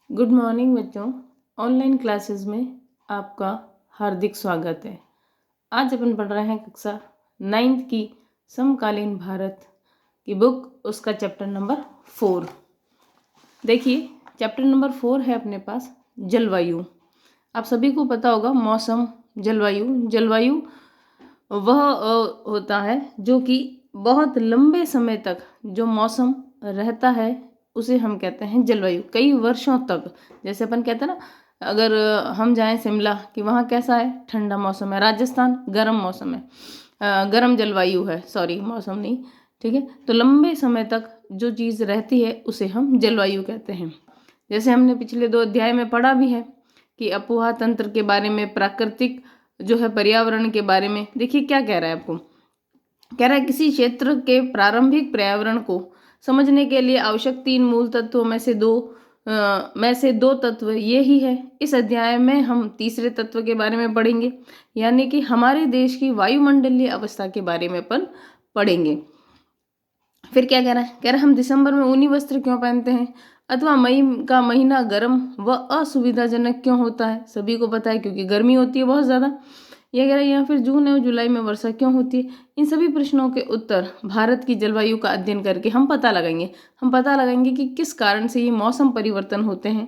Good morning बच्चों। Online classes में आपका हार्दिक स्वागत है। आज अपन पढ़ रहे हैं कक्षा 9th की समकालीन भारत की बुक, उसका चैप्टर नंबर 4। देखिए, चैप्टर नंबर 4 है अपने पास जलवायु। आप सभी को पता होगा मौसम, जलवायु वह होता है जो कि बहुत लंबे समय तक जो मौसम रहता है उसे हम कहते हैं जलवायु, कई वर्षों तक। जैसे अपन कहते हैं ना, अगर हम जाएं शिमला कि वहाँ कैसा है, ठंडा मौसम है। राजस्थान गर्म मौसम है, गर्म जलवायु है, सॉरी मौसम नहीं, ठीक है। तो लंबे समय तक जो चीज़ रहती है उसे हम जलवायु कहते हैं। जैसे हमने पिछले 2 अध्याय में पढ़ा भी है कि अपोहा तंत्र के बारे में, प्राकृतिक जो है पर्यावरण के बारे में। देखिए क्या कह रहा है आपको, कह रहा है किसी क्षेत्र के प्रारंभिक पर्यावरण को समझने के लिए आवश्यक 3 मूल तत्वों में से दो तत्व ये ही है। इस अध्याय में हम तीसरे तत्व के बारे में पढ़ेंगे, यानी कि हमारे देश की वायुमंडलीय अवस्था के बारे में अपन पढ़ेंगे। फिर क्या कह रहा है, कह रहा है हम दिसंबर में ऊनी वस्त्र क्यों पहनते हैं, अथवा मई का महीना गर्म व असुविधाजनक क्यों होता है। सभी को पता है क्योंकि गर्मी होती है बहुत ज़्यादा। यह कह रहा है या फिर जून और जुलाई में वर्षा क्यों होती है। इन सभी प्रश्नों के उत्तर भारत की जलवायु का अध्ययन करके हम पता लगाएंगे कि किस कारण से ये मौसम परिवर्तन होते हैं।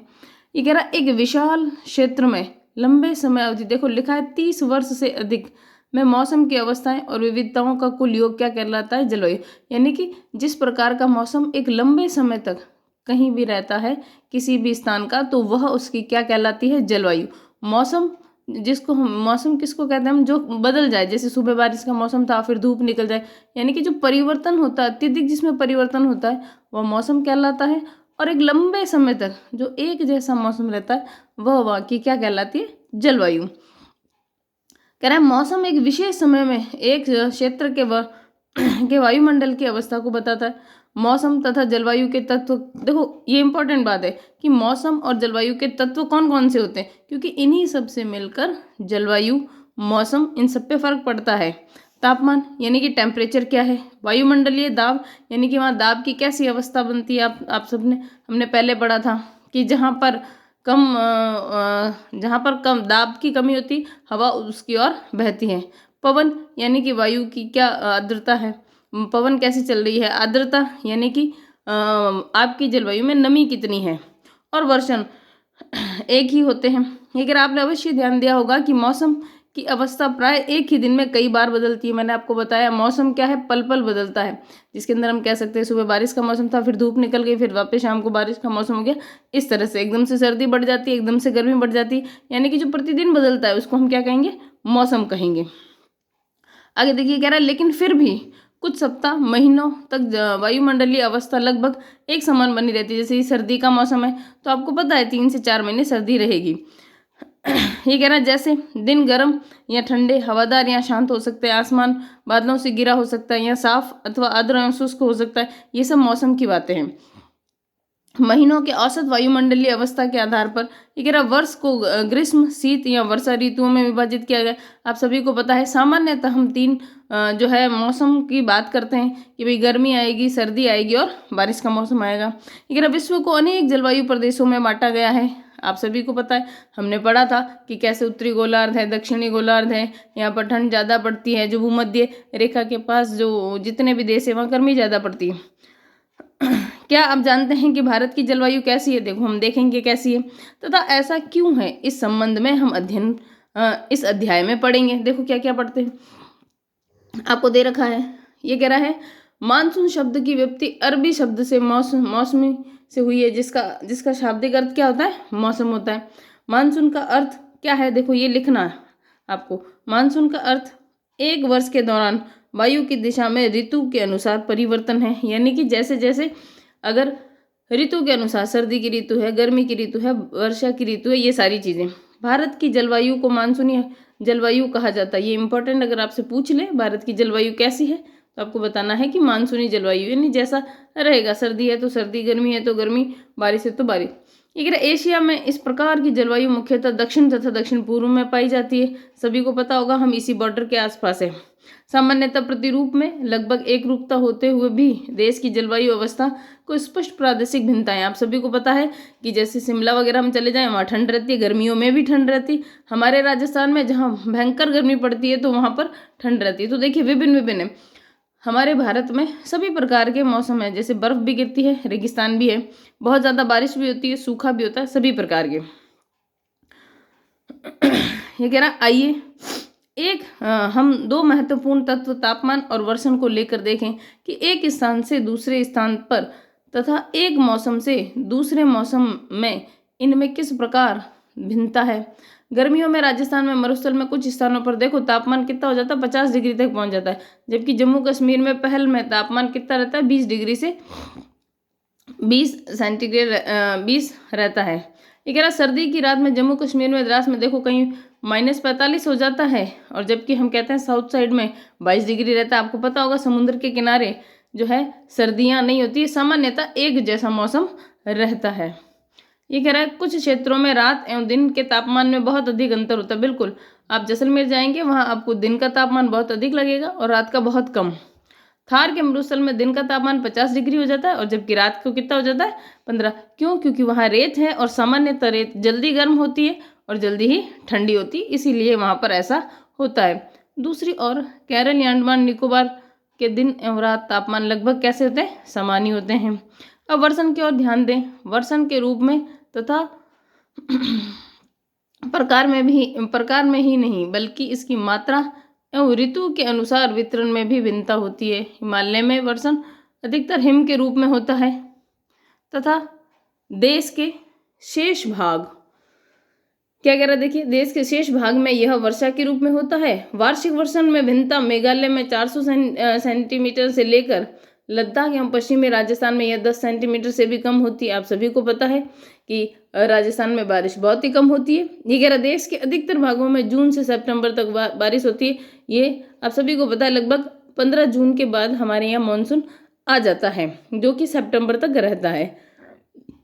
ये कह रहा है एक विशाल क्षेत्र में लंबे समय अवधि, देखो लिखा है 30 वर्ष से अधिक में मौसम की अवस्थाएं और विविधताओं का कुल योग क्या कहलाता है, जलवायु। यानी कि जिस प्रकार का मौसम एक लंबे समय तक कहीं भी रहता है किसी भी स्थान का, तो वह उसकी क्या कहलाती है, जलवायु। मौसम किसको कहते हैं हम, जो बदल जाए, जैसे सुबह बारिश का मौसम था फिर धूप निकल जाए, यानी कि जो परिवर्तन होता है, अत्यधिक जिसमें परिवर्तन होता है वह मौसम कहलाता है। और एक लंबे समय तक जो एक जैसा मौसम रहता है वह की क्या कहलाती है, जलवायु। कह रहा है मौसम एक विशेष समय में एक क्षेत्र के वायुमंडल की अवस्था को बताता है। मौसम तथा जलवायु के तत्व, देखो ये इंपॉर्टेंट बात है कि मौसम और जलवायु के तत्व कौन कौन से होते हैं, क्योंकि इन्हीं सब से मिलकर जलवायु, मौसम, इन सब पे फर्क पड़ता है। तापमान यानी कि टेम्परेचर क्या है, वायुमंडलीय दाब यानी कि वहाँ दाब की कैसी अवस्था बनती है। आप सबने हमने पहले पढ़ा था कि जहाँ पर कम दाब की कमी होती हवा उसकी ओर बहती है। पवन यानी कि वायु की क्या आर्द्रता है, पवन कैसी चल रही है। आर्द्रता यानी कि आपकी जलवायु में नमी कितनी है। और वर्षण एक ही होते हैं। लेकिन आपने अवश्य ध्यान दिया होगा कि मौसम की अवस्था प्राय एक ही दिन में कई बार बदलती है। मैंने आपको बताया मौसम क्या है, पल पल बदलता है, जिसके अंदर हम कह सकते हैं सुबह बारिश का मौसम था, फिर धूप निकल गई, फिर वापस शाम को बारिश का मौसम हो गया। इस तरह से एकदम से सर्दी बढ़ जाती है, एकदम से गर्मी बढ़ जाती है, यानी कि जो प्रतिदिन बदलता है उसको हम क्या कहेंगे, मौसम कहेंगे। आगे देखिए कह रहा है लेकिन फिर भी कुछ सप्ताह महीनों तक वायुमंडलीय अवस्था लगभग एक समान बनी रहती है। जैसे ये सर्दी का मौसम है तो आपको पता है 3 से 4 महीने सर्दी रहेगी। ये कह रहा है जैसे दिन गर्म या ठंडे, हवादार या शांत हो सकते हैं, आसमान बादलों से घिरा हो सकता है या साफ अथवा आर्द्र या शुष्क हो सकता है। ये सब मौसम की बातें हैं। महीनों के औसत वायुमंडलीय अवस्था के आधार पर ये कह रहा वर्ष को ग्रीष्म, शीत या वर्षा ऋतुओं में विभाजित किया गया। आप सभी को पता है सामान्यतः हम 3 जो है मौसम की बात करते हैं कि भाई गर्मी आएगी, सर्दी आएगी और बारिश का मौसम आएगा। ये कह रहा विश्व को अनेक जलवायु प्रदेशों में बांटा गया है। आप सभी को पता है, हमने पढ़ा था कि कैसे उत्तरी गोलार्ध है, दक्षिणी गोलार्ध है, यहाँ पर ठंड ज़्यादा पड़ती है, जो भूमध्य रेखा के पास जो जितने भी देश है वहाँ गर्मी ज़्यादा पड़ती है। क्या आप जानते हैं कि भारत की जलवायु कैसी है, देखो हम देखेंगे कैसी है तथा ऐसा क्यों है, इस संबंध में हम इस अध्याय में पढ़ेंगे। देखो क्या क्या पढ़ते हैं, आपको दे रखा है। ये कह रहा है मानसून शब्द की व्युत्पत्ति अरबी शब्द से मौसमी से हुई है, जिसका शाब्दिक अर्थ क्या होता है, मौसम होता है। मानसून का अर्थ क्या है, देखो ये लिखना है आपको। मानसून का अर्थ एक वर्ष के दौरान वायु की दिशा में ऋतु के अनुसार परिवर्तन है, यानी कि जैसे जैसे अगर ऋतु के अनुसार सर्दी की ऋतु है, गर्मी की ऋतु है, वर्षा की ऋतु है, ये सारी चीज़ें। भारत की जलवायु को मानसूनी जलवायु कहा जाता है। ये इंपॉर्टेंट, अगर आपसे पूछ ले भारत की जलवायु कैसी है तो आपको बताना है कि मानसूनी जलवायु, यानी जैसा रहेगा, सर्दी है तो सर्दी, गर्मी है तो गर्मी, बारिश है तो बारिश। ये एशिया में इस प्रकार की जलवायु मुख्यतः दक्षिण तथा दक्षिण पूर्व में पाई जाती है। सभी को पता होगा हम इसी बॉर्डर के आसपास है। सामान्यतः प्रतिरूप में लगभग एक रूपता होते हुए भी देश की जलवायु अवस्था को स्पष्ट प्रादेशिक भिन्नताएं। आप सभी को पता है कि जैसे शिमला वगैरह हम चले जाएं, वहाँ ठंड रहती है, गर्मियों में भी ठंड रहती है। हमारे राजस्थान में जहाँ भयंकर गर्मी पड़ती है तो वहाँ पर ठंड रहती है। तो देखिए विभिन्न विभिन्न है। हमारे भारत में सभी प्रकार के मौसम है, जैसे बर्फ भी गिरती है, रेगिस्तान भी है, बहुत ज़्यादा बारिश भी होती है, सूखा भी होता है, सभी प्रकार के। ये कह रहा आइए हम दो महत्वपूर्ण तत्व तापमान और वर्षण को लेकर देखें कि एक स्थान से दूसरे स्थान पर तथा एक मौसम से दूसरे मौसम में इनमें किस प्रकार भिन्नता है। गर्मियों में राजस्थान में मरुस्थल में कुछ स्थानों पर देखो तापमान कितना हो जाता है, 50 डिग्री तक पहुंच जाता है, जबकि जम्मू कश्मीर में पहल में तापमान कितना रहता है, 20 डिग्री से 20 सेंटीग्रेड 20 रहता है। ये कह रहा सर्दी की रात में जम्मू कश्मीर में द्रास में देखो कहीं -45 हो जाता है, और जबकि हम कहते हैं साउथ साइड में 22 डिग्री रहता है। आपको पता होगा समुद्र के किनारे जो है सर्दियाँ नहीं होती, सामान्यतः एक जैसा मौसम रहता है। ये कह रहा है कुछ क्षेत्रों में रात एवं दिन के तापमान में बहुत अधिक अंतर होता है। बिल्कुल, आप जैसलमेर जाएंगे वहाँ आपको दिन का तापमान बहुत अधिक लगेगा और रात का बहुत कम। थार के मरुस्थल में दिन का तापमान 50 डिग्री हो जाता है और जबकि रात को कितना हो जाता है, 15। क्यों? क्योंकि वहाँ रेत है और सामान्यतः रेत जल्दी गर्म होती है और जल्दी ही ठंडी होती है, इसीलिए वहाँ पर ऐसा होता है। दूसरी ओर केरल या अंडमान निकोबार के दिन एवं रात तापमान लगभग कैसे होते हैं, सामान्य होते हैं। अब वर्षण की ओर ध्यान दें। वर्षण के रूप में तथा प्रकार में ही नहीं बल्कि इसकी मात्रा एवं ऋतु के अनुसार वितरण में भी भिन्नता होती है। हिमालय में वर्षण अधिकतर हिम के रूप में होता है तथा देश के शेष भाग, क्या कह रहा है देखिए, देश के शेष भाग में यह वर्षा के रूप में होता है। वार्षिक वर्षण में भिन्नता मेघालय में 400 सेंटीमीटर से लेकर लद्दाख एवं पश्चिमी राजस्थान में यह 10 सेंटीमीटर से भी कम होती है। आप सभी को पता है कि राजस्थान में बारिश बहुत ही कम होती है। ये कह रहा देश के अधिकतर भागों में जून से सितंबर तक बारिश होती है। ये आप सभी को पता है, लगभग 15 जून के बाद हमारे यहाँ मानसून आ जाता है जो कि सितंबर तक रहता है।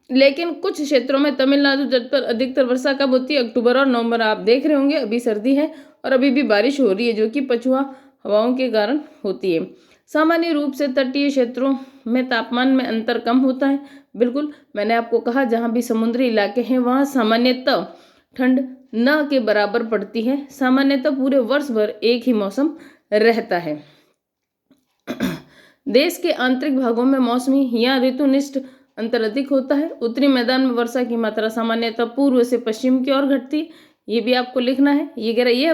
लेकिन कुछ क्षेत्रों में तमिलनाडु तट पर अधिकतर वर्षा कब होती है, अक्टूबर और नवंबर। आप देख रहे होंगे अभी सर्दी है और अभी भी बारिश हो रही है जो कि पछुआ हवाओं के कारण होती है। सामान्य रूप से तटीय क्षेत्रों में तापमान में अंतर कम होता है। बिल्कुल, मैंने आपको कहा जहाँ भी समुद्री इलाके हैं वहाँ सामान्यतः ठंड न के बराबर पड़ती है। सामान्यतः पूरे वर्ष भर एक ही मौसम रहता है। देश के आंतरिक भागों में मौसमी या ऋतुनिष्ठ अंतर अधिक होता है। उत्तरी मैदान में वर्षा की मात्रा सामान्यतः पूर्व से पश्चिम की ओर घटती है। ये भी आपको लिखना है। ये कह रहा है यह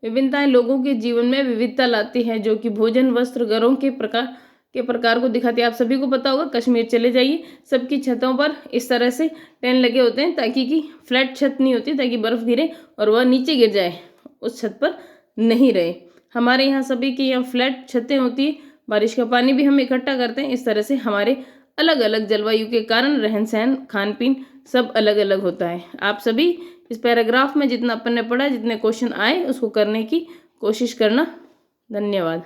विभिन्नताएं लोगों के जीवन में विविधता लाती है जो कि भोजन, वस्त्र, घरों के प्रकार को दिखाती है। आप सभी को पता होगा, कश्मीर चले जाइए, सबकी छतों पर इस तरह से टेन लगे होते हैं ताकि कि फ्लैट छत नहीं होती, ताकि बर्फ गिरे और वह नीचे गिर जाए, उस छत पर नहीं रहे। हमारे यहाँ सभी की यहाँ फ्लैट छतें होती है, बारिश का पानी भी हम इकट्ठा करते हैं। इस तरह से हमारे अलग अलग जलवायु के कारण रहन सहन, खान पीन सब अलग अलग होता है। आप सभी इस पैराग्राफ में जितना अपन ने पढ़ा, जितने क्वेश्चन आए उसको करने की कोशिश करना। धन्यवाद।